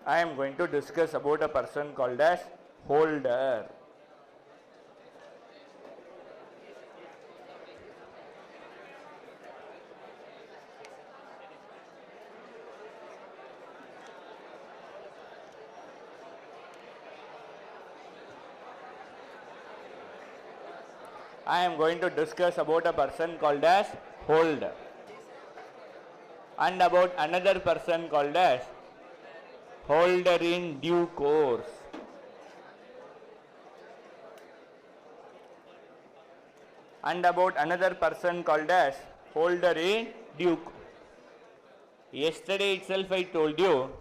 I am going to discuss about a person called as holder. I am going to discuss about a person called as holder and about another person called as holder in due course. And about another person called as holder in due course. Yesterday itself I told you,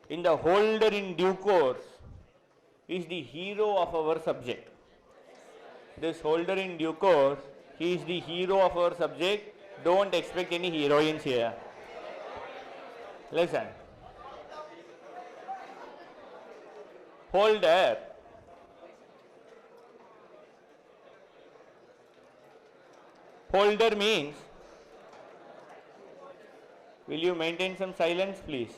in the holder in due course is the hero of our subject. This holder in due course, he is the hero of our subject. Don't expect any heroines here. Listen. Holder. Holder means, will you maintain some silence please?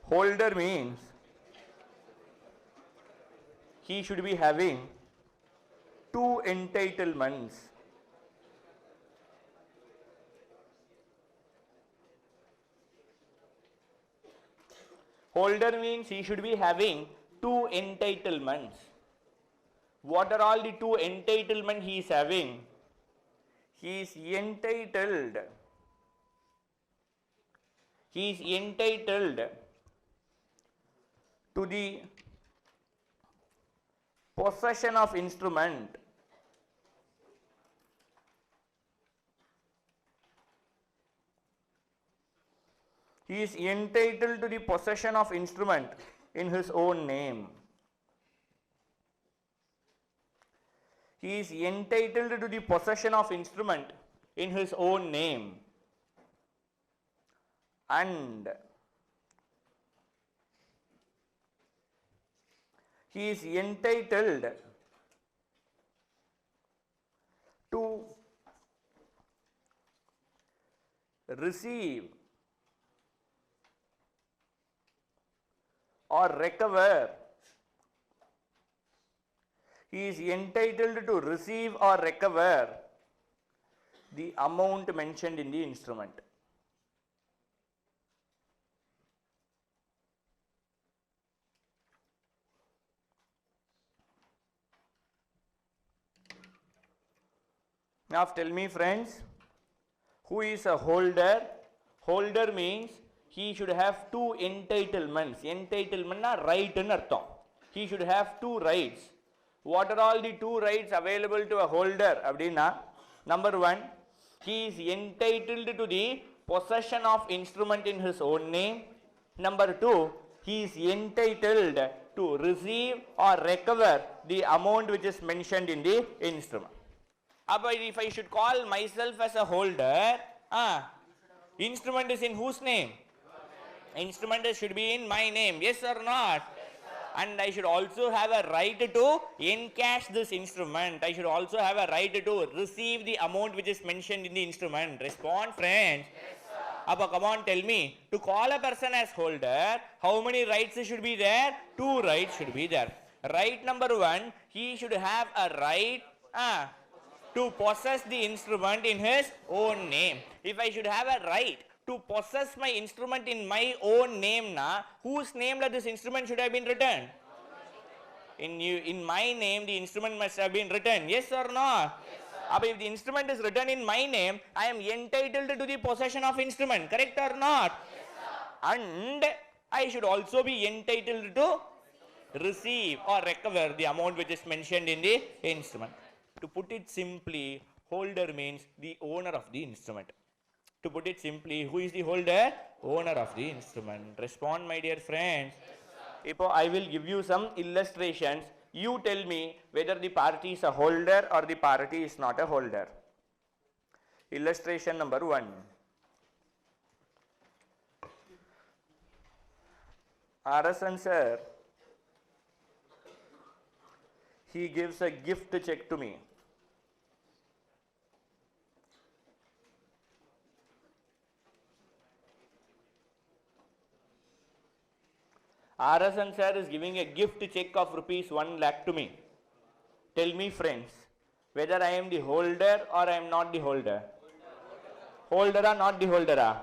Holder means he should be having two entitlements. Holder means he should be having two entitlements. What are all the two entitlements he is having? He is entitled to the possession of instrument. He is entitled to the possession of instrument in his own name. He is entitled to the possession of instrument in his own name. And he is entitled to receive or recover. He is entitled to receive or recover the amount mentioned in the instrument. Now tell me friends, who is a holder? Holder means he should have two entitlements. Entitlement na right in artham. He should have two rights. What are all the two rights available to a holder? Abdina, number one, he is entitled to the possession of instrument in his own name. Number two, he is entitled to receive or recover the amount which is mentioned in the instrument. If I should call myself as a holder, instrument is in whose name? Instrument should be in my name, yes or not? And I should also have a right to encash this instrument. I should also have a right to receive the amount which is mentioned in the instrument. Respond, friends. Yes, sir. Come on, tell me. To call a person as holder, how many rights should be there? Two rights should be there. Right number one, he should have a right to possess the instrument in his own name. If I should have a right to possess my instrument in my own name, whose name that this instrument should have been written? In my name, the instrument must have been written. Yes or no? Yes, if the instrument is written in my name, I am entitled to the possession of instrument. Correct or not? Yes, and I should also be entitled to receive or recover the amount which is mentioned in the instrument. To put it simply, holder means the owner of the instrument. To put it simply, who is the holder? Owner of the instrument. Respond, my dear friends. Yes, I will give you some illustrations. You tell me whether the party is a holder or the party is not a holder. Illustration number one. Arasan sir, he gives a gift check to me. RSN sir is giving a gift check of rupees 1 lakh to me. Tell me friends, whether I am the holder or I am not the holder. Holder or not the holder?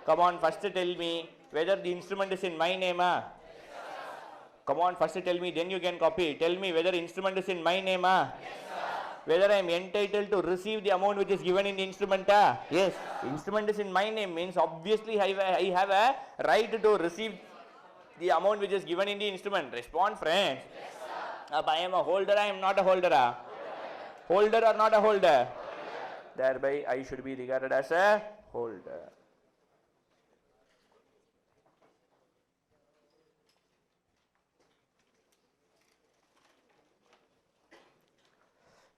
Come on, first tell me whether the instrument is in my name. Come on, first tell me, then you can copy. Tell me whether instrument is in my name. Whether I am entitled to receive the amount which is given in the instrument. Yes, instrument is in my name means obviously I have a right to receive the amount which is given in the instrument. Respond friends. Yes, I am a holder, I am not a holder. Holder or not a holder? Thereby I should be regarded as a holder.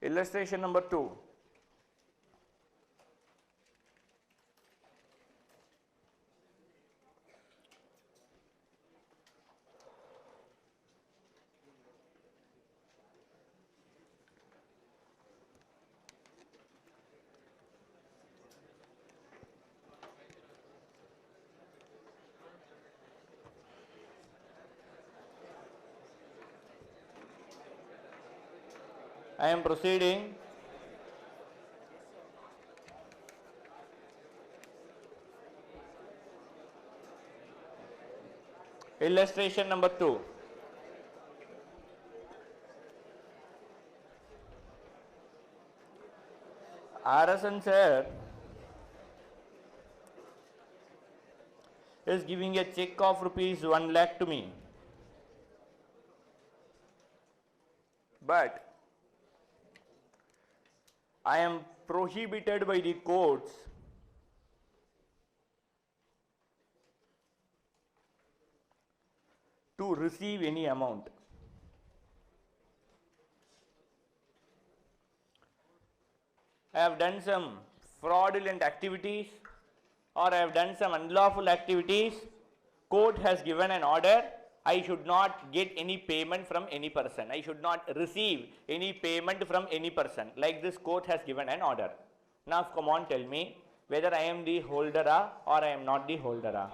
Illustration number 2. I am proceeding. Illustration number 2. RSN sir is giving a check of rupees 1 lakh to me. But I am prohibited by the courts to receive any amount. I have done some fraudulent activities or I have done some unlawful activities. Court has given an order. I should not get any payment from any person. I should not receive any payment from any person. Like this, court has given an order. Now come on, tell me whether I am the holder or I am not the holder.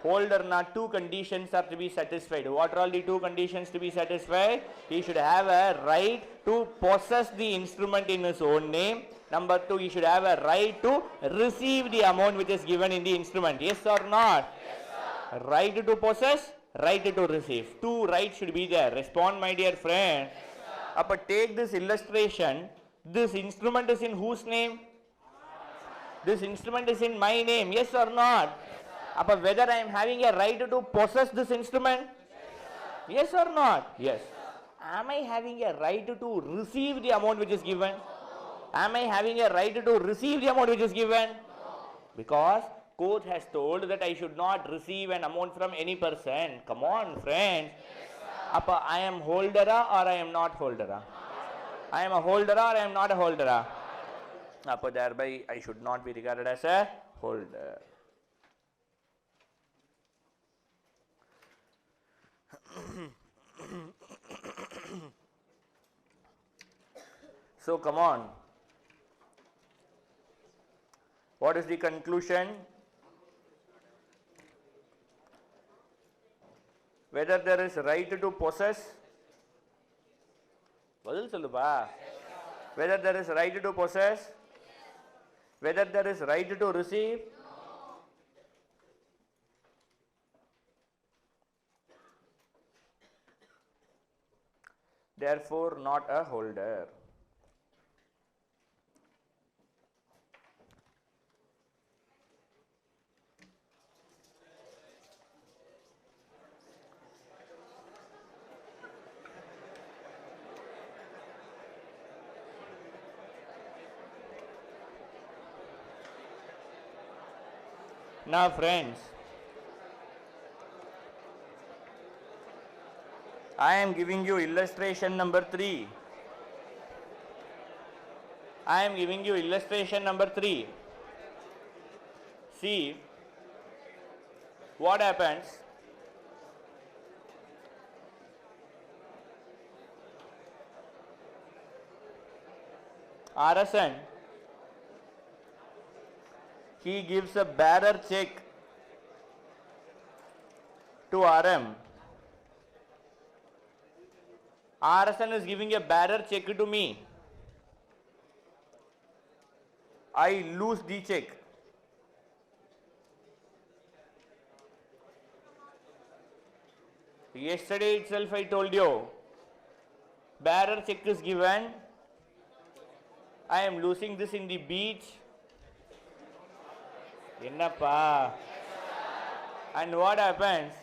Holder, not two conditions are to be satisfied. What are all the two conditions to be satisfied? He should have a right to possess the instrument in his own name. Number 2, he should have a right to receive the amount which is given in the instrument. Yes or not? Yes, sir. Right to possess, right to receive. Two rights should be there. Respond, my dear friend. Yes, sir. Take this illustration. This instrument is in whose name? This instrument is in my name. Yes or not? Yes, sir. Whether I am having a right to possess this instrument? Yes, sir. Yes or not? Yes. Am I having a right to receive the amount which is given? Am I having a right to receive the amount which is given? No. Because court has told that I should not receive an amount from any person. Come on, friends. Yes, I am holder or I am not holder? I am a holder or I am not a holder? Thereby I should not be regarded as a holder. So come on. What is the conclusion? Whether there is right to possess? Whether there is right to possess? Whether there is right to receive? Therefore, not a holder. Now friends, I am giving you illustration number 3. I am giving you illustration number 3. See what happens. RSN, he gives a bearer check to RM. RSN is giving a bearer check to me. I lose the check. Yesterday itself I told you, bearer check is given. I am losing this in the beach. Ennappa. And what happens?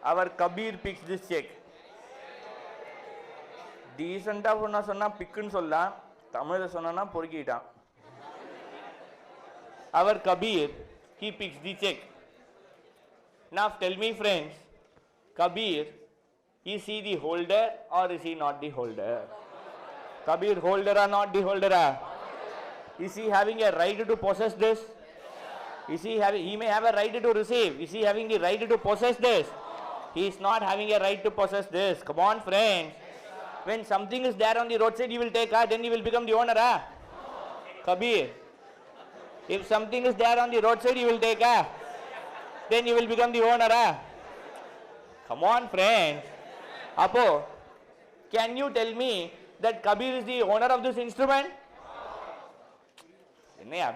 Our Kabir picks this check. Decent ah sonna pickun solla, Tamil sonna porikita. Our Kabir, he picks the check. Now tell me friends, Kabir, is he the holder or is he not the holder? Kabir, holder or not the holder? Is he having a right to possess this? Is he having? He may have a right to receive. Is he having the right to possess this? He is not having a right to possess this. Come on, friends. When something is there on the roadside, you will take, then you will become the owner. Kabir. If something is there on the roadside, you will take, then you will become the owner. Come on, friends. Apo, can you tell me that Kabir is the owner of this instrument?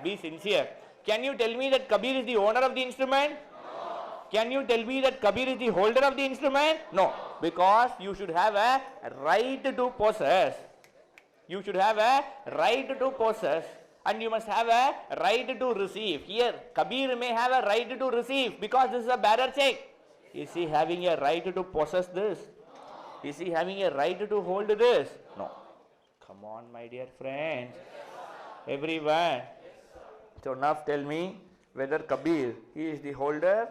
Be sincere. Can you tell me that Kabir is the owner of the instrument? No. Can you tell me that Kabir is the holder of the instrument? No. Because you should have a right to possess. You should have a right to possess. And you must have a right to receive. Here, Kabir may have a right to receive because this is a bearer check. Is he having a right to possess this? No. Is he having a right to hold this? No. Come on, my dear friends. Everyone. So now tell me whether Kabir, he is the holder.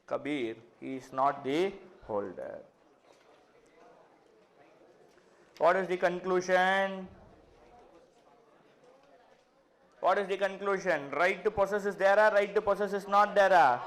Kabir, he is not the holder. What is the conclusion? What is the conclusion? Right to possess is there, right to possess is not there.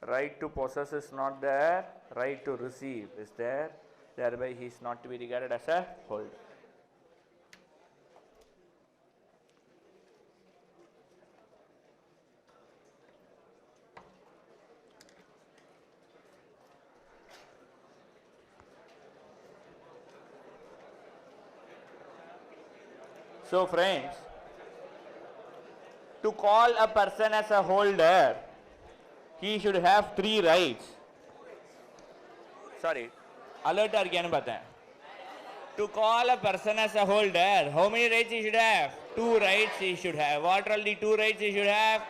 Right to possess is not there, right to receive is there, thereby he is not to be regarded as a holder. So friends, to call a person as a holder, he should have 3 rights. Sorry, alert are kya pata hai? To call a person as a holder, how many rights he should have? 2 rights he should have. What are all the 2 rights he should have?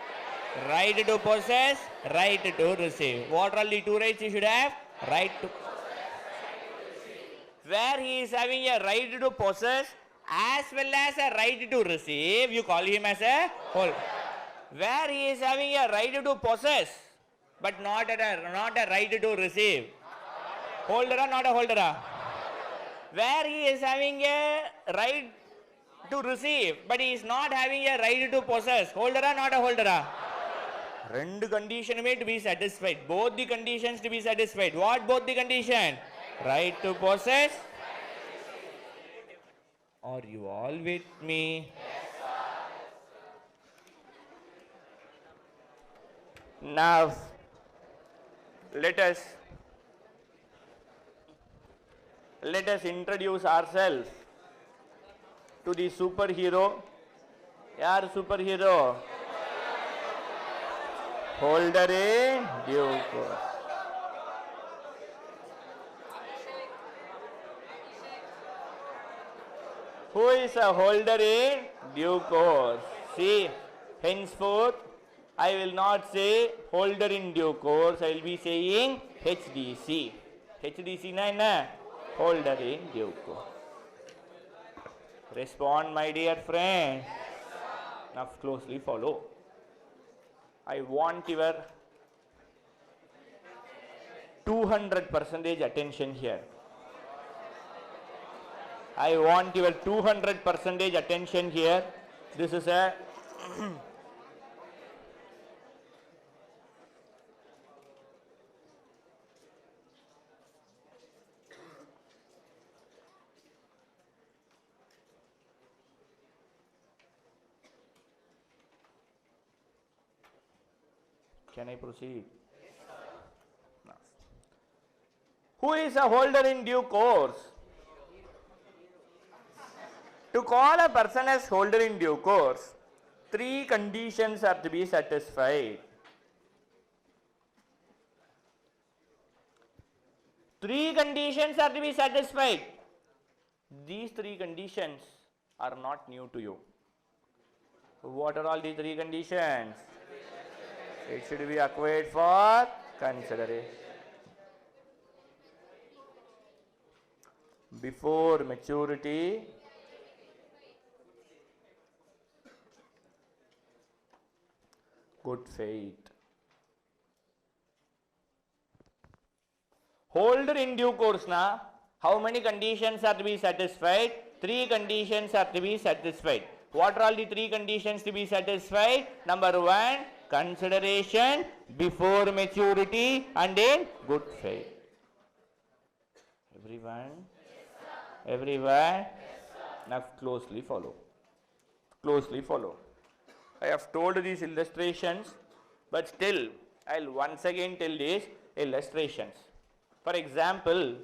Right to possess, right to receive. What are all the 2 rights he should have? Right to. Where he is having a right to possess as well as a right to receive, you call him as a holder. Where he is having a right to possess, but not a right to receive. Holder or not a holder? Where he is having a right to receive, but he is not having a right to possess. Holder or not a holder? Rendu condition may to be satisfied. Both the conditions to be satisfied. What both the condition? Right to possess. Are you all with me? Now, let us introduce ourselves to the superhero. Yaar superhero? Holder in due course. Who is a holder in due course? See, henceforth, I will not say holder in due course, I will be saying HDC. HDC na holder in due course. Respond, my dear friend. Now closely follow. I want your 200% attention here. I want your 200% attention here. This is a Can I proceed? No. Who is a holder in due course? To call a person as holder in due course, three conditions are to be satisfied. Three conditions are to be satisfied. These three conditions are not new to you. What are all these three conditions? It should be acquired for consideration. Before maturity, good faith. Holder in due course na, how many conditions are to be satisfied? Three conditions are to be satisfied. What are all the three conditions to be satisfied? Number one, consideration, before maturity, and in good faith. Everyone? Everyone? Now closely follow. Closely follow. I have told these illustrations, but still I'll once again tell these illustrations. For example,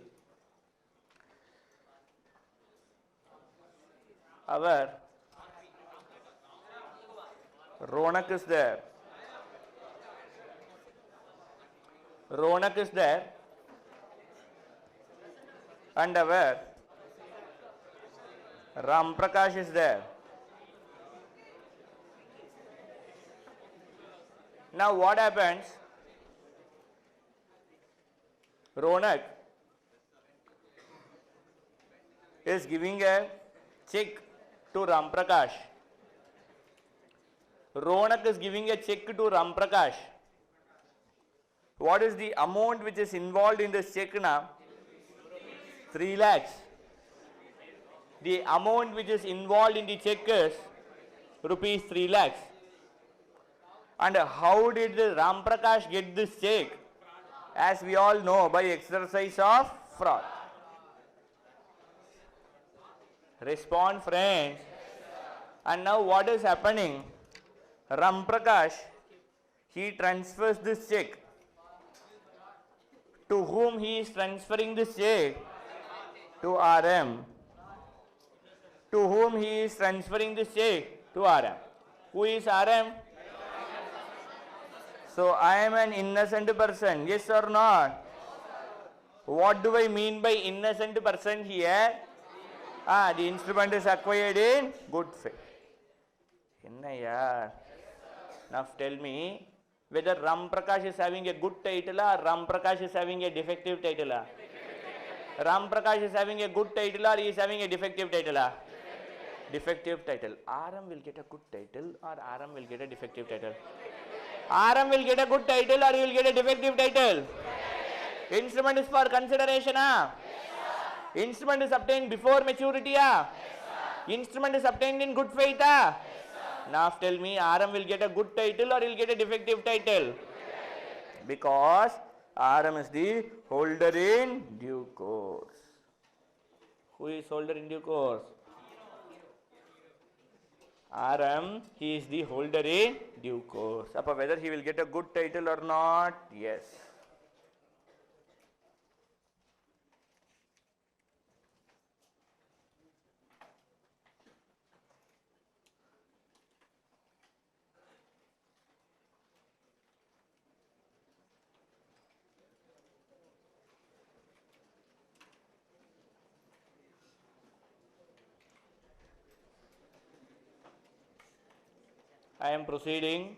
our Ronak is there. Ronak is there. And our Ram Prakash is there. Now what happens? Ronak is giving a check to Ram Prakash. Ronak is giving a check to Ram Prakash. What is the amount which is involved in this check now? 3 lakhs. The amount which is involved in the check is rupees 3 lakhs. And how did the Ram Prakash get this check? As we all know, by exercise of fraud. Respond, friends. And now what is happening? Ram Prakash, he transfers this check. To whom he is transferring this check? To RM. To whom he is transferring this check? To RM. Who is RM? So I am an innocent person, yes or not? What do I mean by innocent person here? The instrument is acquired in good faith. Now tell me whether Ram Prakash is having a good title or Ram Prakash is having a defective title. Ram Prakash is having a good title or he is having a defective title? Defective title. RM will get a good title or RM will get a defective title? RM will get a good title or he will get a defective title? Instrument is for consideration. Instrument is obtained before maturity. Instrument is obtained in good faith. Now tell me, RM will get a good title or he will get a defective title? Because RM is the holder in due course. Who is holder in due course? RM, he is the holder in due course. Whether he will get a good title or not? Yes. I am proceeding.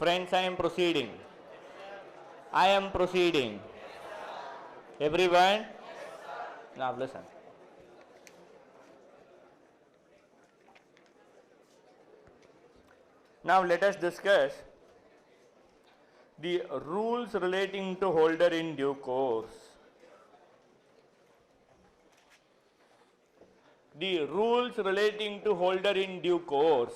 Friends, I am proceeding. I am proceeding. Everyone? Now listen. Now let us discuss The rules relating to holder in due course. The rules relating to holder in due course.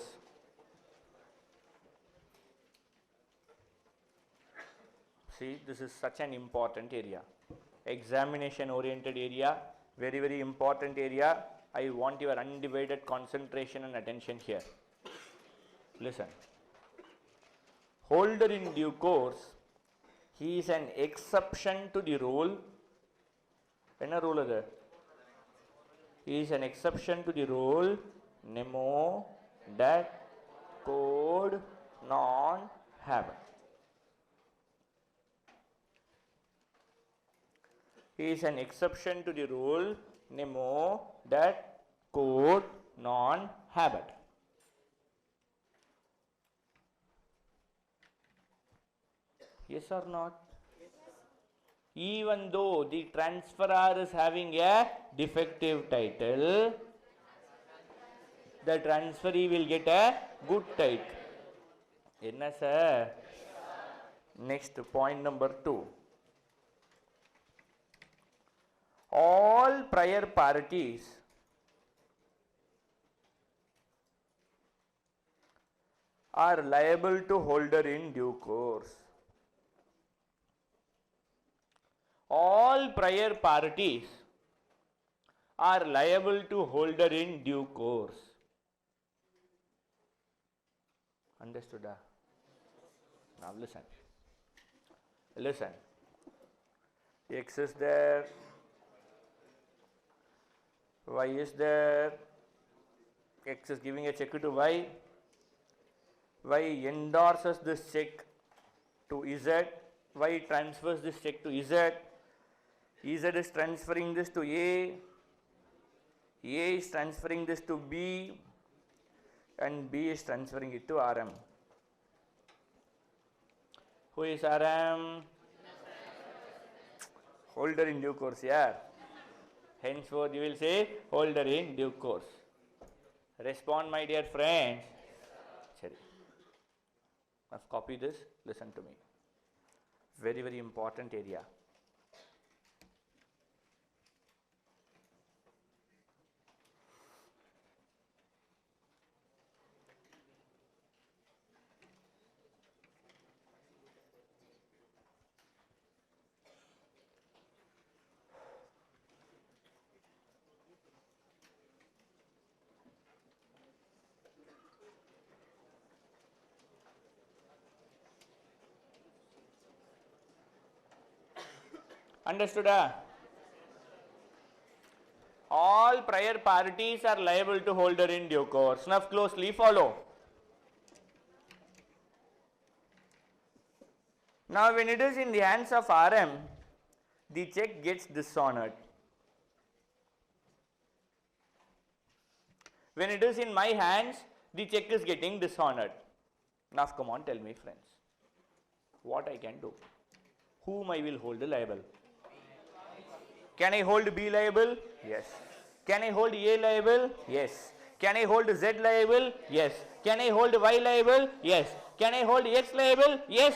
See, this is such an important area. Examination oriented area, very, very important area. I want your undivided concentration and attention here. Listen. Holder in due course, he is an exception to the rule. What rule is that? He is an exception to the rule nemo that code non habit. He is an exception to the rule nemo that code non habit. Yes or not? Yes. Even though the transferor is having a defective title, the transferee will get a good title. Enna sir? Next, point number 2. All prior parties are liable to holder in due course. All prior parties are liable to holder in due course. Understood? Now listen. Listen. X is there. Y is there. X is giving a check to Y. Y endorses this check to Z. Y transfers this check to Z. Z is transferring this to A. A is transferring this to B. And B is transferring it to RM. Who is RM? Holder in due course, yeah. Henceforth you will say holder in due course. Respond, my dear friends. Sorry. Must copy this. Listen to me. Very, very important area. Understood? All prior parties are liable to holder in due course. Now closely follow. Now when it is in the hands of RM, the check gets dishonored. When it is in my hands, the check is getting dishonored. Now come on, tell me friends, what I can do? Whom I will hold liable? Can I hold B liable? Yes. Can I hold A liable? Yes. Can I hold Z liable? Yes. Can I hold Y liable? Yes. Can I hold X liable? Yes.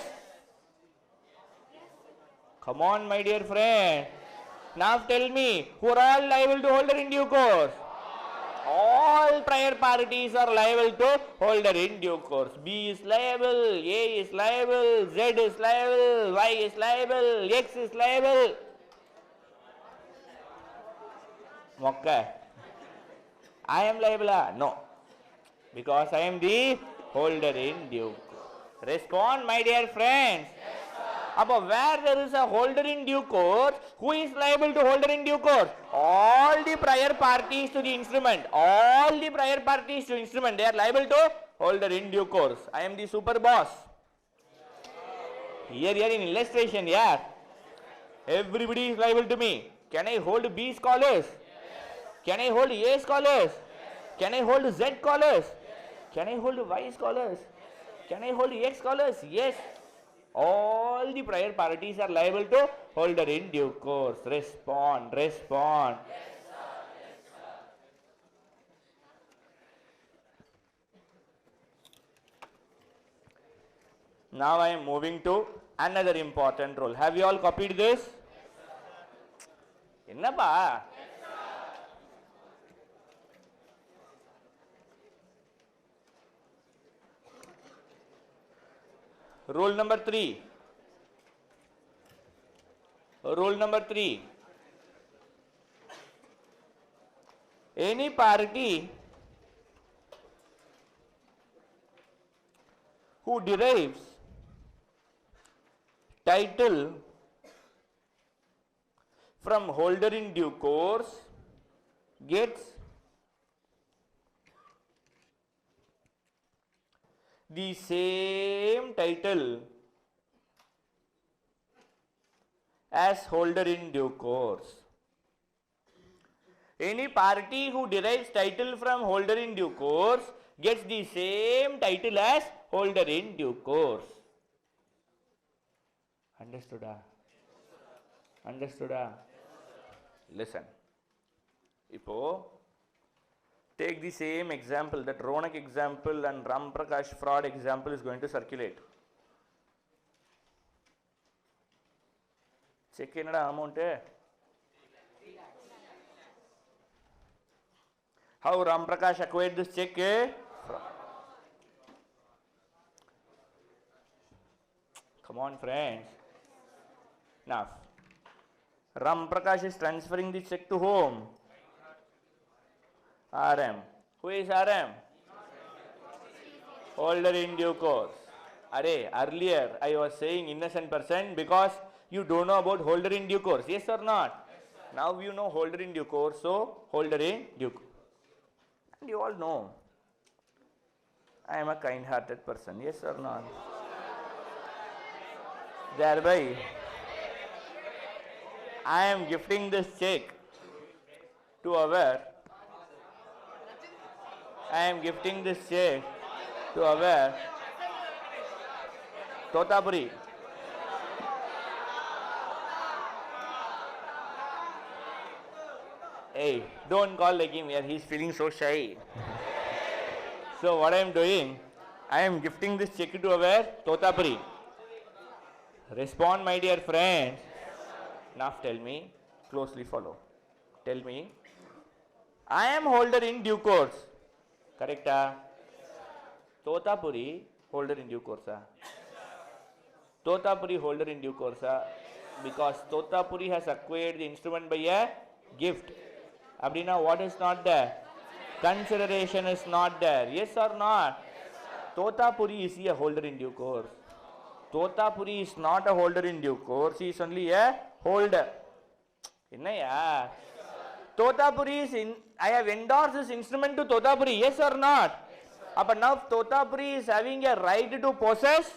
Come on, my dear friend. Now tell me, who are all liable to holder in due course? All prior parties are liable to holder in due course. B is liable, A is liable, Z is liable, Y is liable, X is liable. Okay. I am liable? No. Because I am the holder in due course. Respond, my dear friends. Yes, where there is a holder in due course, who is liable to holder in due course? All the prior parties to the instrument. All the prior parties to instrument, they are liable to holder in due course. I am the super boss. Here in illustration, yeah. Everybody is liable to me. Can I hold B scholars? Can I hold A scholars? Can I hold Z scholars? Can I hold Y scholars? Can I hold X scholars? Yes. All the prior parties are liable to holder in due course. Respond, respond. Yes, sir. Yes, sir. Now I am moving to another important role. Have you all copied this? Ennappa? Rule number 3. Rule number 3. Any party who derives title from holder in due course gets the same title as holder in due course. Any party who derives title from holder in due course gets the same title as holder in due course. Understood? Understood? Listen. Ipo, take the same example, that Ronak example and Ram Prakash fraud example is going to circulate. Check in amount. How Ram Prakash acquired this check? Come on, friends. Now, Ram Prakash is transferring the check to whom? RM. Who is RM? Holder in due course. Earlier I was saying innocent person because you don't know about holder in due course. Yes or not? Yes, now you know holder in due course, so holder in due course. And you all know I am a kind-hearted person. Yes or not? Thereby, I am gifting this check to our Totapuri. Hey, don't call like him here, he is feeling so shy. So what I am doing, I am gifting this check to our Totapuri. Respond, my dear friends. Now tell me, closely follow. Tell me, I am holder in due course. Correct? Totapuri holder in due course. Totapuri holder in due course because Totapuri has acquired the instrument by a gift. Abdina, what is not there? Consideration is not there. Yes or not? Totapuri is a holder in due course. Totapuri is not a holder in due course, he is only a holder. Totapuri is in, I have endorsed this instrument to Totapuri, yes or not? Yes, but now Totapuri is having a right to possess.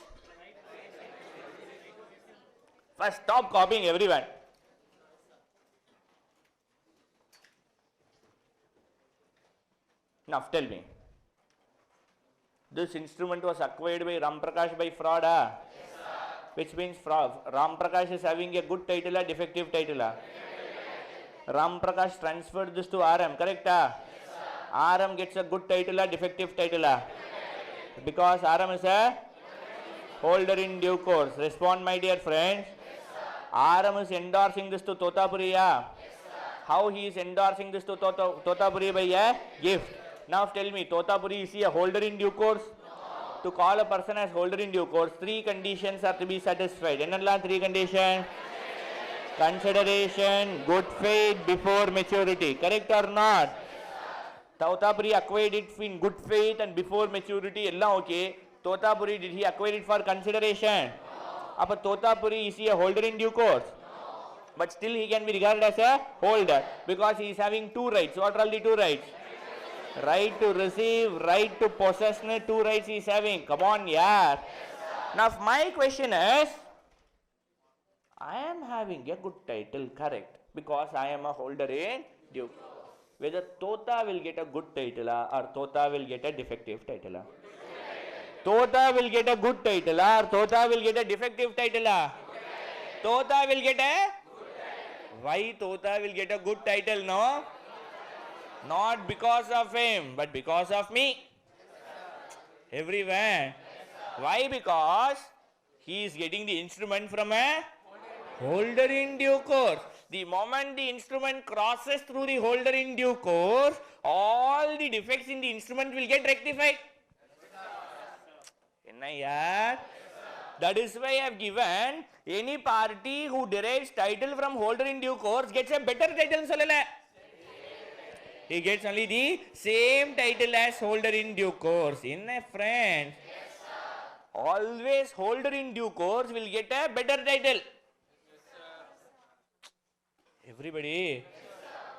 First stop copying everyone. Now tell me, this instrument was acquired by Ram Prakash by fraud, yes, which means fraud. Ram Prakash is having a good title or defective title? Ram Prakash transferred this to RM, correct? Yes, RM gets a good title or defective title? Because RM is a holder in due course. Respond, my dear friends. Yes, RM is endorsing this to Totapuri. Yes, how he is endorsing this to Totapuri by a gift? Now tell me, Totapuri, is he a holder in due course? No. To call a person as holder in due course, 3 conditions are to be satisfied. What 3 conditions? Consideration, good faith before maturity. Correct or not? Yes, Totapuri acquired it in good faith and before maturity. Ella okay. Totapuri, did he acquire it for consideration? No. But Totapuri, is he a holder in due course? No. But still he can be regarded as a holder because he is having 2 rights. What are the 2 rights? Right to receive, right to possess, 2 rights he is having. Come on, yeah. Yes, now my question is, I am having a good title, correct, because I am a holder in due course. Whether Tota will get a good title or Tota will get a defective title? Tota will get a good title or Tota will get a defective title? Tota will get a good title. Why Tota will get a good title, no? Not because of him, but because of me. Everywhere. Why? Because He is getting the instrument from a holder in due course. The moment the instrument crosses through the holder in due course, all the defects in the instrument will get rectified. That is why I have given any party who derives title from holder in due course gets a better title. He gets only the same title as holder in due course. Friends, always holder in due course will get a better title. Everybody,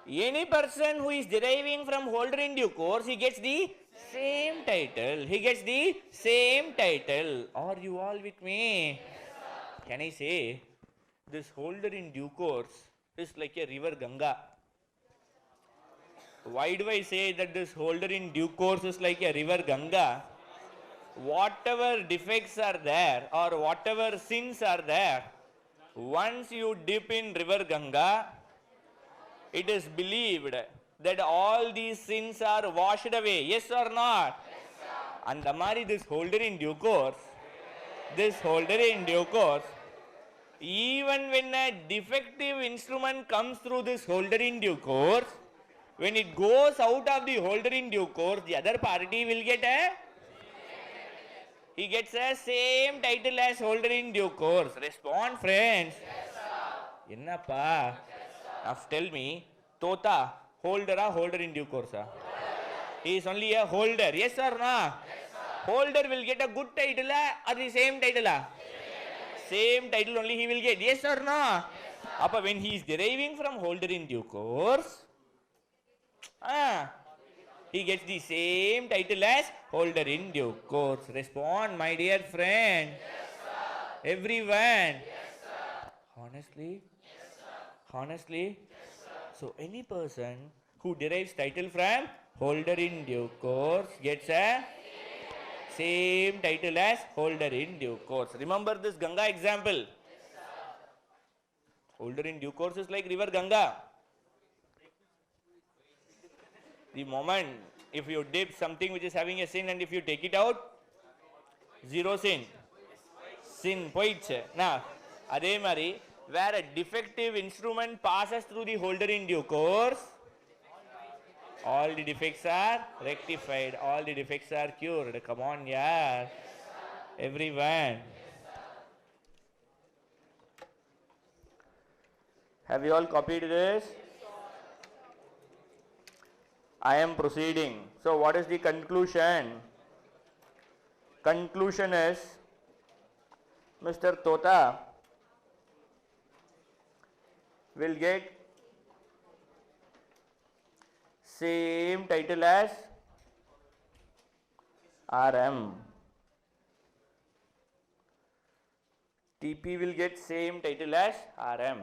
any person who is deriving from holder in due course, he gets the same title. He gets the same title. Are you all with me? Can I say this holder in due course is like a river Ganga? Why do I say that this holder in due course is like a river Ganga? Whatever defects are there or whatever sins are there, once you dip in river Ganga, it is believed that all these sins are washed away. Yes or not? Yes, sir. And the Mari, this holder in due course, even when a defective instrument comes through this holder in due course, when it goes out of the holder in due course, the other party will get he gets a same title as holder in due course. Respond, friends. Yes, sir. Ennappa? Now tell me, Tota, holder or holder in due course? He is only a holder. Yes or no? Yes, holder will get a good title or the same title? Same title only he will get. Yes or no? Yes, when he is deriving from holder in due course, he gets the same title as holder in due course. Respond, my dear friend. Yes, sir. Everyone. Yes, sir. Honestly? Yes, sir. Honestly? Yes, sir. So any person who derives title from holder in due course gets a same title as holder in due course. Remember this Ganga example. Yes, sir. Holder in due course is like river Ganga. The moment if you dip something which is having a sin and if you take it out, zero sin. Sin poiche. Now, adhe mari, where a defective instrument passes through the holder in due course, all the defects are rectified, all the defects are cured. Come on, yeah. Everyone. Have you all copied this? I am proceeding. So what is the conclusion? Conclusion is Mr. Tota will get same title as RM. TP will get same title as RM.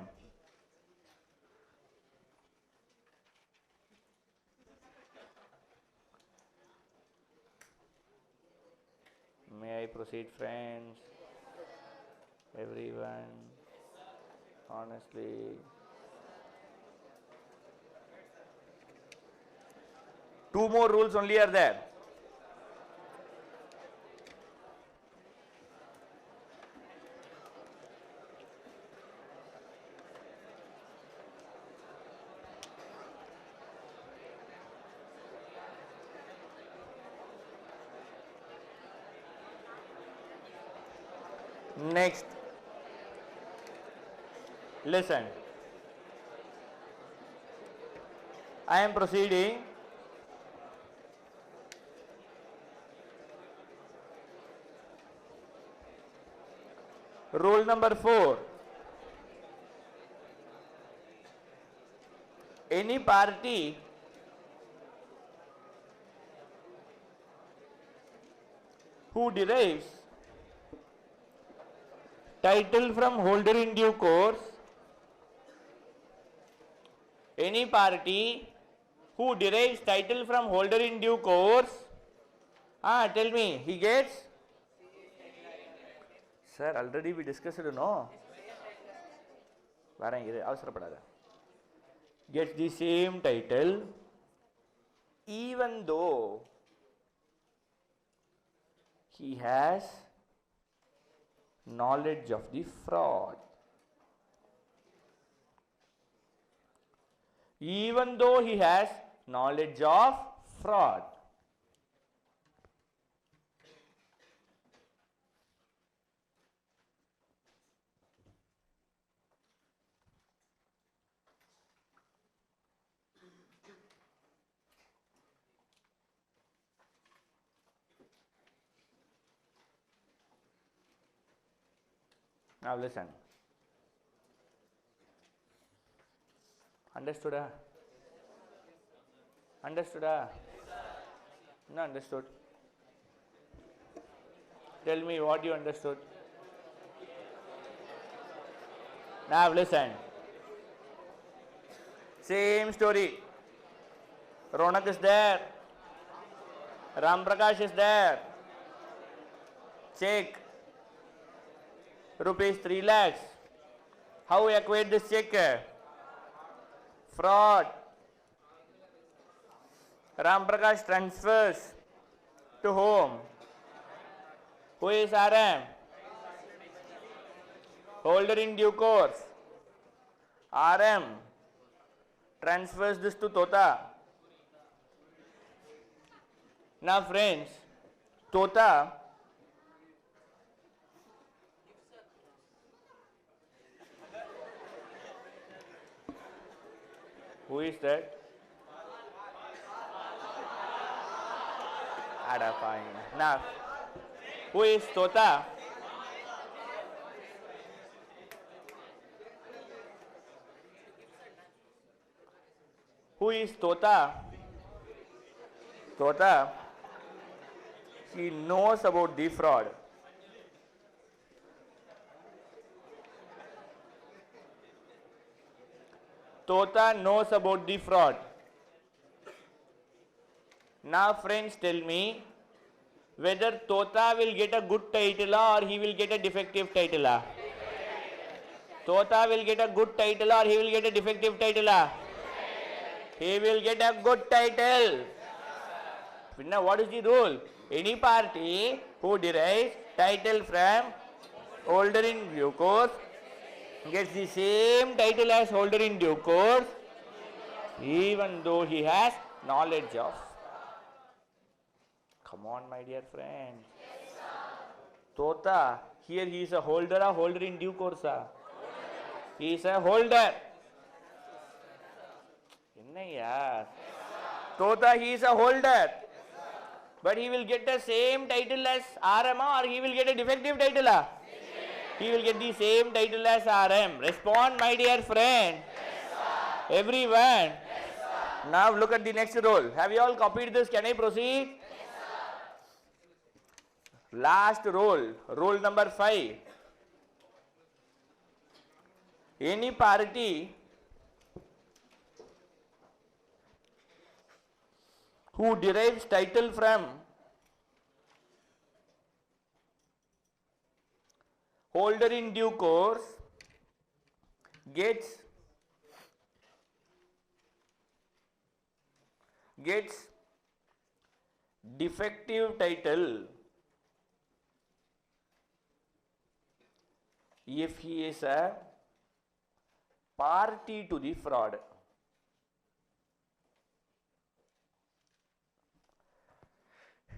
May I proceed, friends? Everyone? Honestly? Two more rules only are there. Next, listen. I am proceeding. Rule number 4. Any party who derives title from holder in due course, any party who derives title from holder in due course, tell me, he gets? Sir, already we discussed it, no? Gets the same title even though he has knowledge of the fraud. Even though he has knowledge of fraud. Now listen. Understood? Understood? No understood. Tell me what you understood. Now listen. Same story. Ronak is there. Ram Prakash is there. Check. Rupees 3 lakhs. How we equate this check? Fraud. Ram Prakash transfers to whom? Who is RM? Holder in due course. RM transfers this to Tota. Now friends, Tota who is that? Ada fine. Now, who is Tota? Who is Tota? Tota, he knows about the fraud. Tota knows about the fraud. Now friends, tell me whether Tota will get a good title or he will get a defective title. Tota will get a good title or he will get a defective title. He will get a good title. Now what is the rule? Any party who derives title from holder in due course gets the same title as holder in due course, even though he has knowledge of. Come on, my dear friend. Yes, Tota, here he is a holder or holder in due course? He is a holder. Yes, Tota, he is a holder. But he will get the same title as RM or he will get a defective title? He will get the same title as RM. Respond, my dear friend. Yes, everyone. Yes, now look at the next rule. Have you all copied this? Can I proceed? Yes, last rule. Rule number 5. Any party who derives title from holder in due course gets defective title if he is a party to the fraud.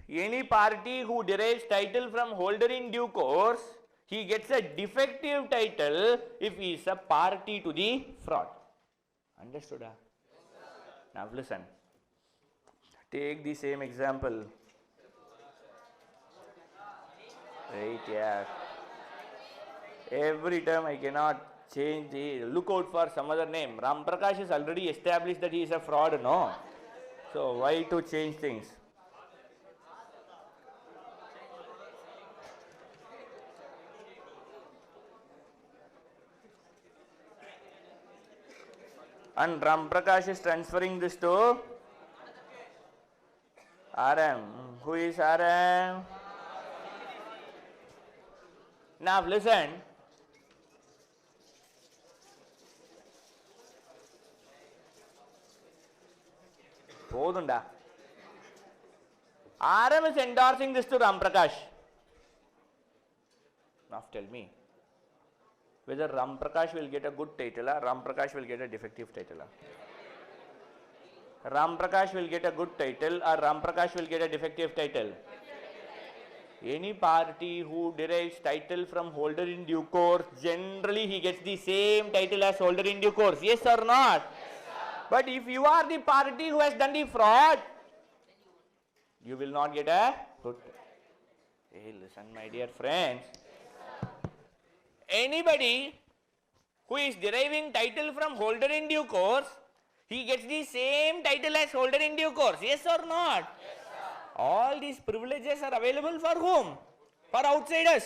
Any party who derives title from holder in due course, he gets a defective title if he is a party to the fraud. Understood? Yes, now listen. Take the same example. Right, yeah. Every time I cannot change the, look out for some other name. Ram Prakash is already established that he is a fraud, no? So why to change things? And Ram Prakash is transferring this to RM. Who is RM? Now listen. RM is endorsing this to Ram Prakash. Now tell me, whether Ram Prakash will get a good title or Ram Prakash will get a defective title. Ram Prakash will get a good title or Ram Prakash will get a defective title. Any party who derives title from holder in due course, generally he gets the same title as holder in due course. Yes or not? Yes, but if you are the party who has done the fraud, you will not get a good. Hey, listen, my dear friends. Anybody who is deriving title from holder in due course, he gets the same title as holder in due course. Yes or not? Yes, all these privileges are available for whom? For outsiders.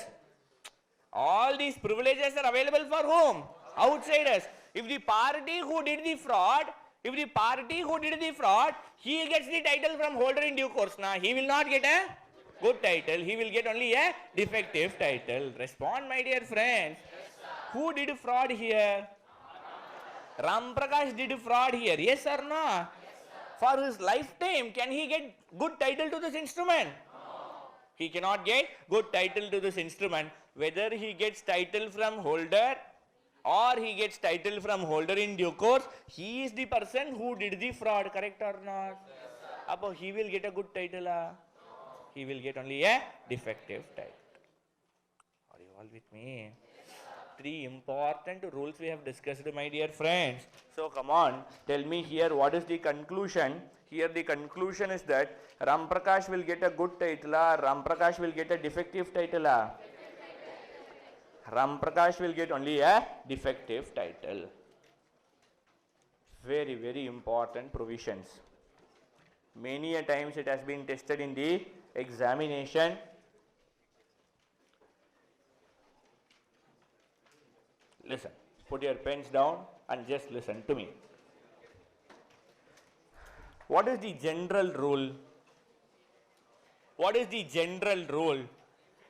All these privileges are available for whom? Outsiders. If the party who did the fraud, he gets the title from holder in due course. Now, he will not get a good title. He will get only a defective title. Respond, my dear friends. Who did fraud here? Ram Prakash did fraud here. Yes or no? Yes, for his lifetime, can he get good title to this instrument? No. He cannot get good title to this instrument. Whether he gets title from holder or he gets title from holder in due course, he is the person who did the fraud. Correct or not? Yes, he will get a good title. No. He will get only a defective title. Are you all with me? Three important rules we have discussed, my dear friends. So come on, tell me here what is the conclusion. Here the conclusion is that Ram Prakash will get a good title, Ram Prakash will get a defective title. Ram Prakash will get only a defective title. Very, very important provisions. Many a times it has been tested in the examination. Listen, put your pens down and just listen to me. What is the general rule? What is the general rule?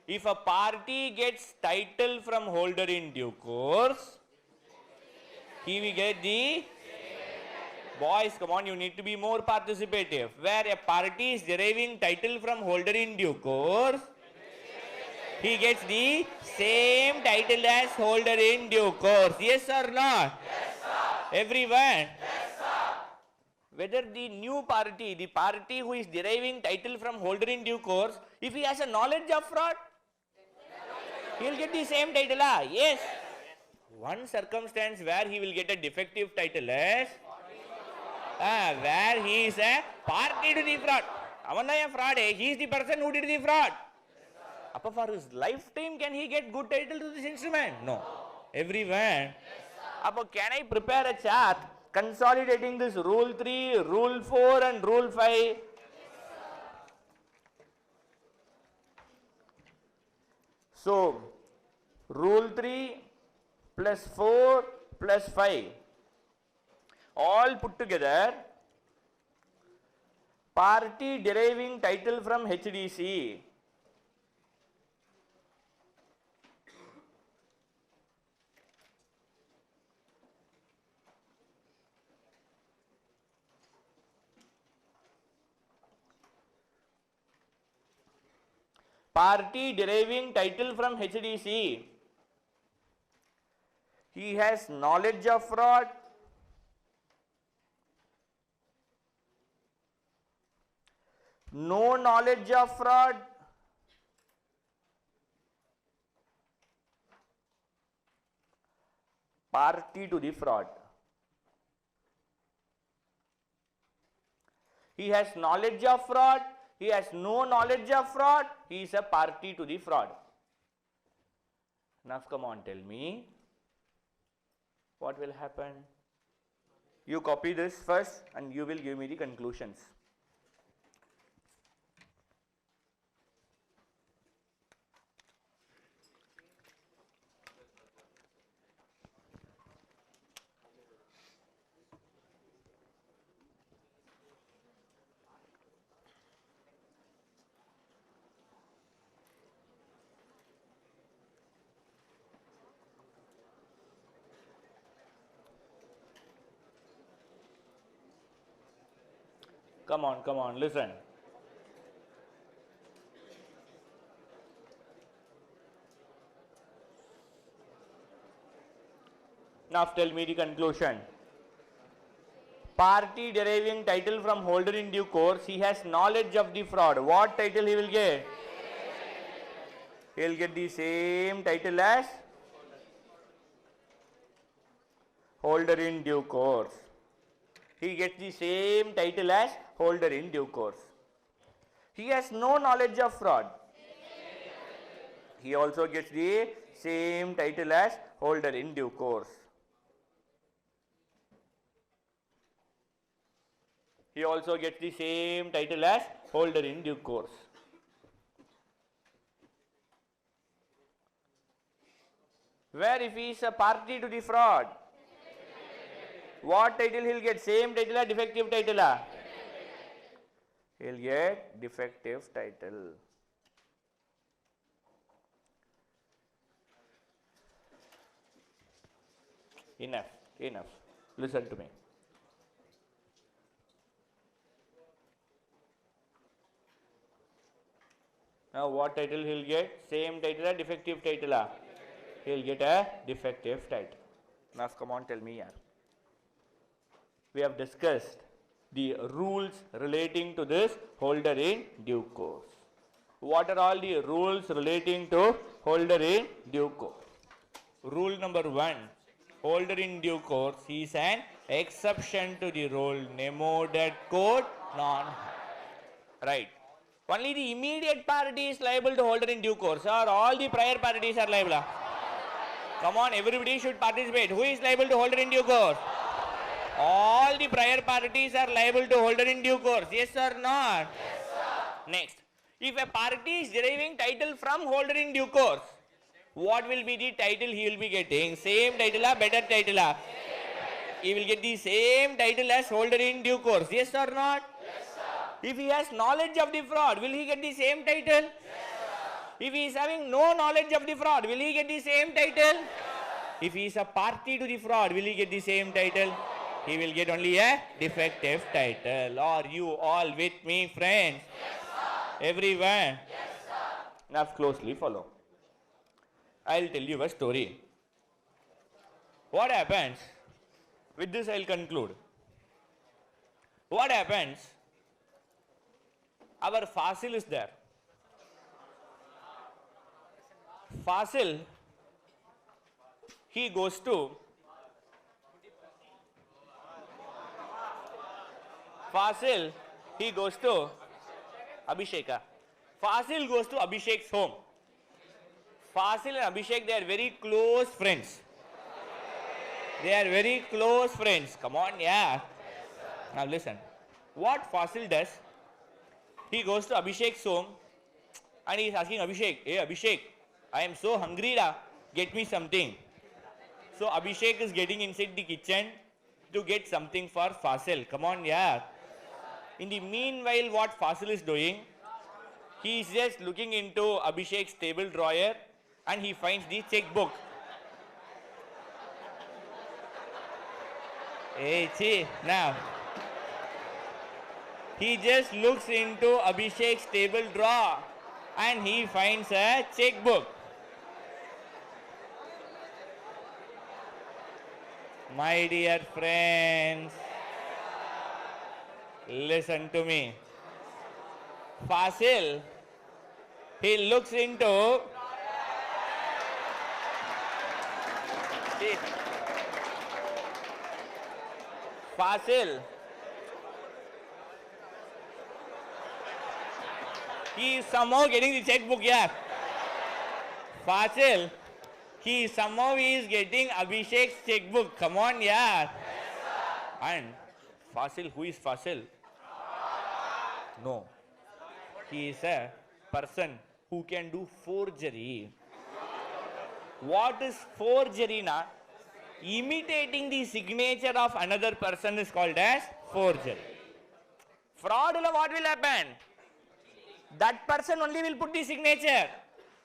If a party gets title from holder in due course, he will get the... Boys, come on, you need to be more participative. Where a party is deriving title from holder in due course, he gets the same title as holder in due course. Yes or not? Yes, sir. Everyone? Yes, sir. Whether the new party, the party who is deriving title from holder in due course, if he has a knowledge of fraud, he will get the same title. Yes. One circumstance where he will get a defective title is where he is a party to the fraud. Avanna fraud, he is the person who did the fraud. For his lifetime, can he get good title to this instrument? No. Everyone? Yes, can I prepare a chart consolidating this rule 3, rule 4 and rule 5? Yes, so, rule 3 plus 4 plus 5 all put together, party deriving title from HDC. Party deriving title from HDC. He has knowledge of fraud, no knowledge of fraud, party to the fraud. He has knowledge of fraud, he has no knowledge of fraud, he is a party to the fraud. Now come on, tell me, what will happen? You copy this first and you will give me the conclusions. Come on, listen. Now tell me the conclusion. Party deriving title from holder in due course, he has knowledge of the fraud. What title he will get? He will get the same title as holder in due course. He gets the same title as holder in due course. He has no knowledge of fraud. He also gets the same title as holder in due course. He also gets the same title as holder in due course. Where if he is a party to the fraud, what title he will get? Same title or defective title? He will get defective title. Enough. Listen to me. Now what title he will get? Same title or defective title? He will get a defective title. Now come on, tell me here. We have discussed the rules relating to this holder in due course. What are all the rules relating to holder in due course? Rule number 1. Holder in due course is an exception to the rule Nemo dat quod non. Right. Only the immediate party is liable to holder in due course, or all the prior parties are liable? Come on, everybody should participate. Who is liable to holder in due course? All the prior parties are liable to holder in due course. Yes or not? Yes, sir. Next, if a party is deriving title from holder in due course, what will be the title he will be getting? Same title or better title? He will get the same title as holder in due course. Yes or not? Yes, sir. If he has knowledge of the fraud, will he get the same title? Yes, sir. If he is having no knowledge of the fraud, will he get the same title? Yes. If he is a party to the fraud, will he get the same title? He will get only a defective title. Are you all with me, friends? Yes, sir. Everyone? Yes, sir. Now closely follow. I will tell you a story. What happens? With this I will conclude. What happens? Our Fasil is there. Fasil, he goes to Abhishek. Fasil goes to Abhishek's home. Fasil and Abhishek, they are very close friends. Come on, yeah. Now listen. What Fasil does, he goes to Abhishek's home and he is asking Abhishek, hey Abhishek, I am so hungry, get me something. So Abhishek is getting inside the kitchen to get something for Fasil. Come on, yeah. In the meanwhile, what Fasil is doing, he is just looking into Abhishek's table drawer and he finds the checkbook. Hey, see, now. He just looks into Abhishek's table drawer and he finds a checkbook. My dear friends, listen to me. Fasil, he looks into Fasil, he is somehow getting the checkbook here. Fasil, he somehow is getting Abhishek's checkbook. Come on, yeah. Yes, and Fasil, who is Fasil? No. He is a person who can do forgery. What is forgery na? Imitating the signature of another person is called as forgery. Fraud, what will happen? That person only will put the signature.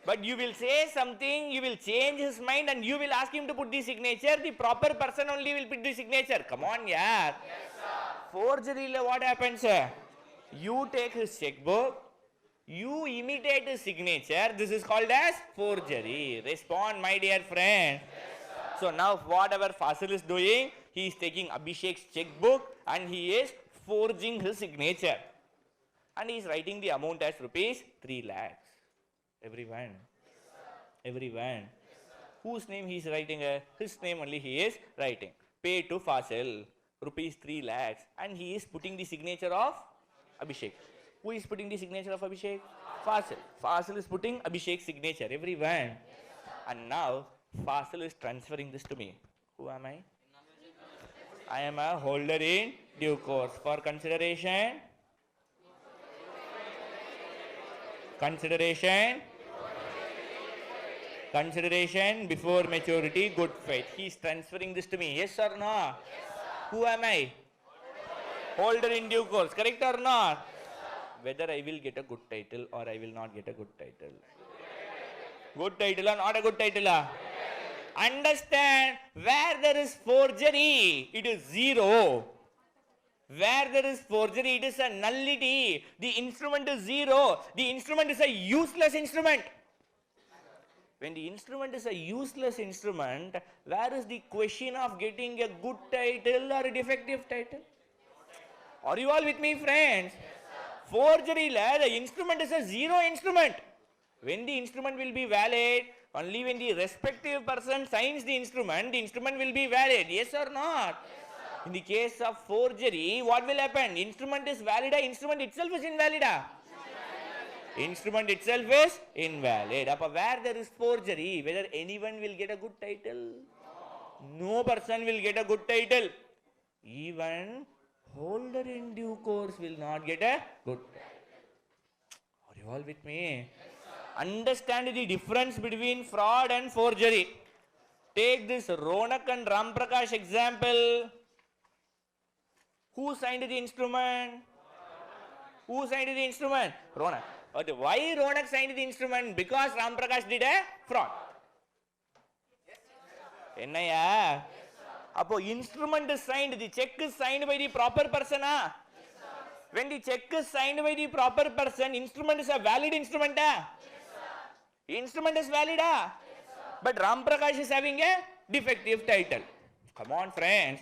But you will say something, you will change his mind and you will ask him to put the signature. The proper person only will put the signature. Come on, yeah. Yes, sir. Forgery, what happens, sir? You take his checkbook, you imitate his signature. This is called as forgery. Respond, my dear friend. Yes, So now whatever Fasil is doing, he is taking Abhishek's checkbook and he is forging his signature. And he is writing the amount as rupees 3 lakhs. Everyone. Everyone. Whose name he is writing? His name only he is writing. Pay to Fasil. Rupees 3 lakhs. And he is putting the signature of Abhishek. Who is putting the signature of Abhishek? Fasil. Fasil is putting Abhishek's signature. Everyone. And now Fasil is transferring this to me. Who am I? I am a holder in due course. For consideration. Consideration. Consideration before maturity, good faith. He is transferring this to me. Yes or no? Yes, who am I? Holder in due course. Correct or not? Yes, whether I will get a good title or I will not get a good title. Good title or not a good title? Understand, where there is forgery, it is zero. Where there is forgery, it is a nullity. The instrument is zero. The instrument is a useless instrument. When the instrument is a useless instrument, where is the question of getting a good title or a defective title? Are you all with me, friends? Yes, forgery, the instrument is a zero instrument. When the instrument will be valid, only when the respective person signs the instrument will be valid. Yes or not? Yes, in the case of forgery, what will happen? Instrument is valid, instrument itself is invalid. Instrument itself is invalid. Where there is forgery, whether anyone will get a good title? No person will get a good title. Even holder in due course will not get a good title. Are you all with me? Understand the difference between fraud and forgery. Take this Ronak and Ramprakash example. Who signed the instrument? Who signed the instrument? Ronak. But why Ronak signed the instrument? Because Ramprakash did a fraud. Ennaya? Appo instrument is signed, the check is signed by the proper person. When the check is signed by the proper person, instrument is a valid instrument. Instrument is valid. But Ramprakash is having a defective title. Come on, friends.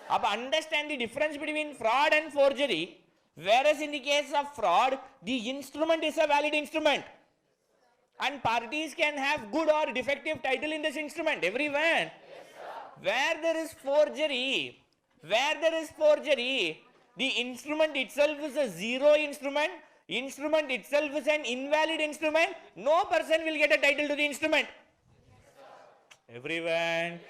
Understand the difference between fraud and forgery. Whereas in the case of fraud, the instrument is a valid instrument. And parties can have good or defective title in this instrument. Everyone. Yes, where there is forgery, the instrument itself is a zero instrument. Instrument itself is an invalid instrument. No person will get a title to the instrument. Everyone.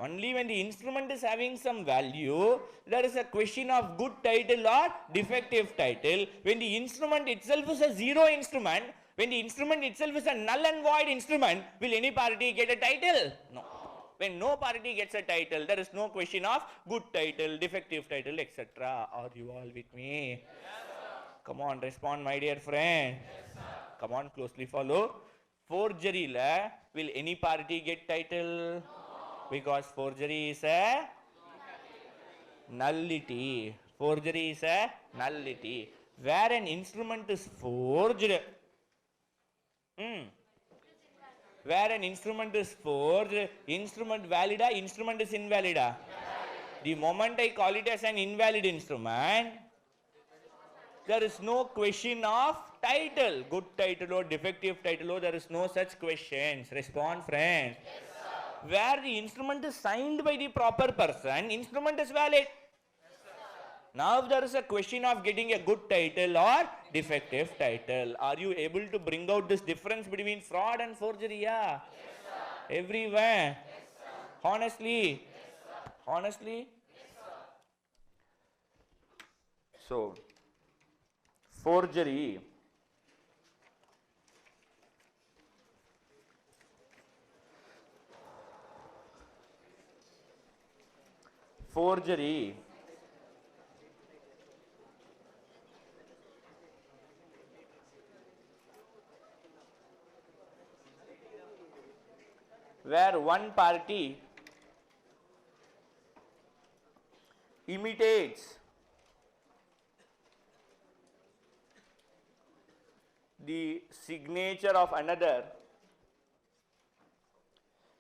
Only when the instrument is having some value, there is a question of good title or defective title. When the instrument itself is a zero instrument, when the instrument itself is a null and void instrument, will any party get a title? No. When no party gets a title, there is no question of good title, defective title, etc. Are you all with me? Yes, come on, respond, my dear friend. Yes, come on, closely follow. Forgery, will any party get title? No. Because forgery is a nullity. Forgery is a nullity. Where an instrument is forged, where an instrument is forged, instrument valid, instrument is invalid. The moment I call it as an invalid instrument, there is no question of title, good title or defective title, there is no such questions. Respond, friends. Yes, where the instrument is signed by the proper person, instrument is valid. Yes, now if there is a question of getting a good title or defective title, are you able to bring out this difference between fraud and forgery? Yes, everywhere. Yes, honestly. Yes, honestly. Yes, so forgery where one party imitates the signature of another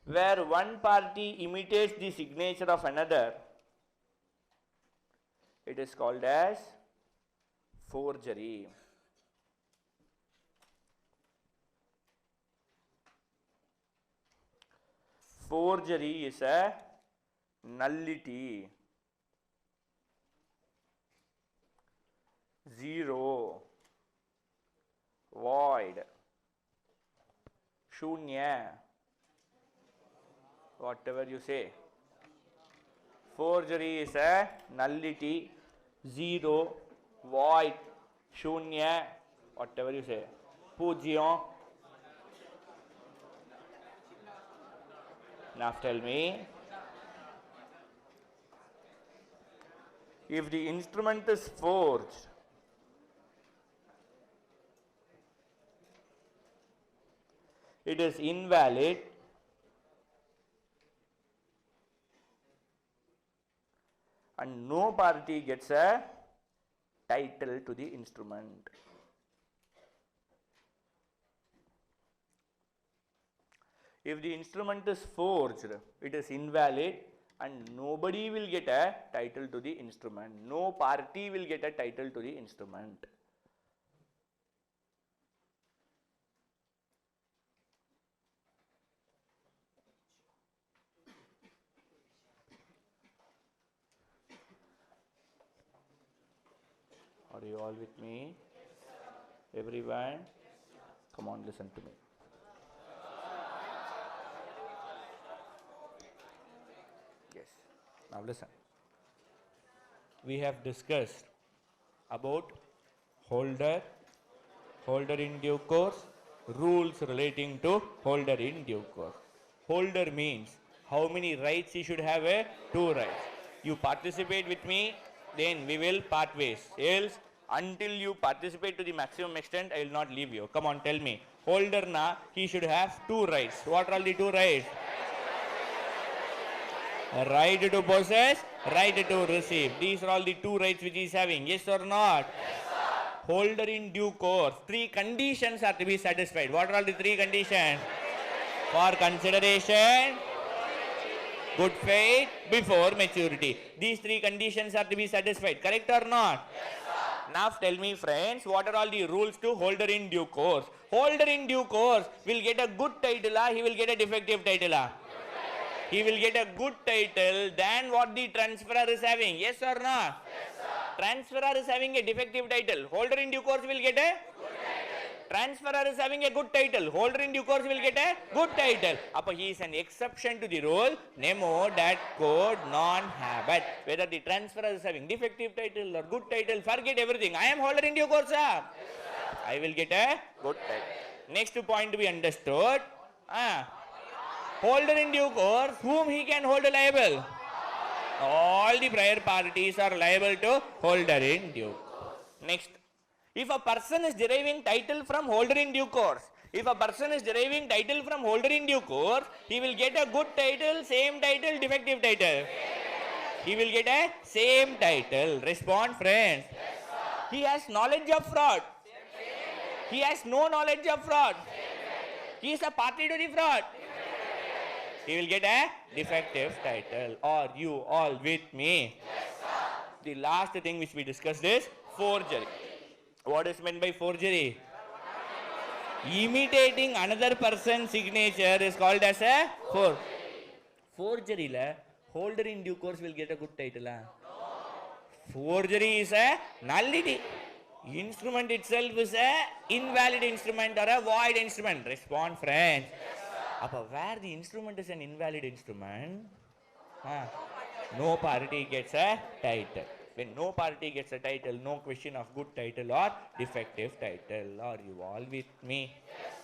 where one party imitates the signature of another, it is called as forgery. Forgery is a nullity, zero, void, shunya, whatever you say. Forgery is a nullity, zero, void, shunya, whatever you say. Pujyam. Now tell me, if the instrument is forged, it is invalid and no party gets a title to the instrument. If the instrument is forged, it is invalid and nobody will get a title to the instrument. No party will get a title to the instrument. Are you all with me? Everyone? Come on, listen to me. Yes. Now listen. We have discussed about holder, holder in due course, rules relating to holder in due course. Holder means how many rights he should have? 2 rights. You participate with me, then we will part ways. Else, until you participate to the maximum extent, I will not leave you. Come on, tell me. Holder na, he should have 2 rights. What are the 2 rights? Right to possess, right to receive. These are all the 2 rights which he is having. Yes or not? Yes, sir. Holder in due course. 3 conditions are to be satisfied. What are all the 3 conditions? For consideration, good faith, before maturity. These 3 conditions are to be satisfied. Correct or not? Yes, sir. Now tell me, friends, what are all the rules to holder in due course? Holder in due course will get a good title, he will get a defective title. He will get a good title than what the transferor is having. Yes or not? Yes, sir. Transferor is having a defective title. Holder in due course will get a good title. Transferor is having a good title. Holder in due course will get a good title. Appa he is an exception to the rule. Nemo, dat, code, non-habit. Whether the transferor is having defective title or good title, forget everything. I am holder in due course, sir. Yes, sir. I will get a good title. Next point we understood. Holder in due course, whom he can hold liable? All the prior parties are liable to holder in due course. Next, if a person is deriving title from holder in due course, if a person is deriving title from holder in due course, he will get a good title, same title, defective title. He will get a same title. Respond, friends. Yes, he has knowledge of fraud. He has no knowledge of fraud. He is a party to the fraud. He will get a defective title. Are you all with me? Yes, sir. The last thing which we discussed is forgery. What is meant by forgery? Imitating another person's signature is called as a forgery. Forgery la holder in due course will get a good title. No. Forgery is a nullity. Instrument itself is a invalid instrument or a void instrument. Respond, friends. Where the instrument is an invalid instrument, no party gets a title. When no party gets a title, no question of good title or defective title. Are you all with me? Yes.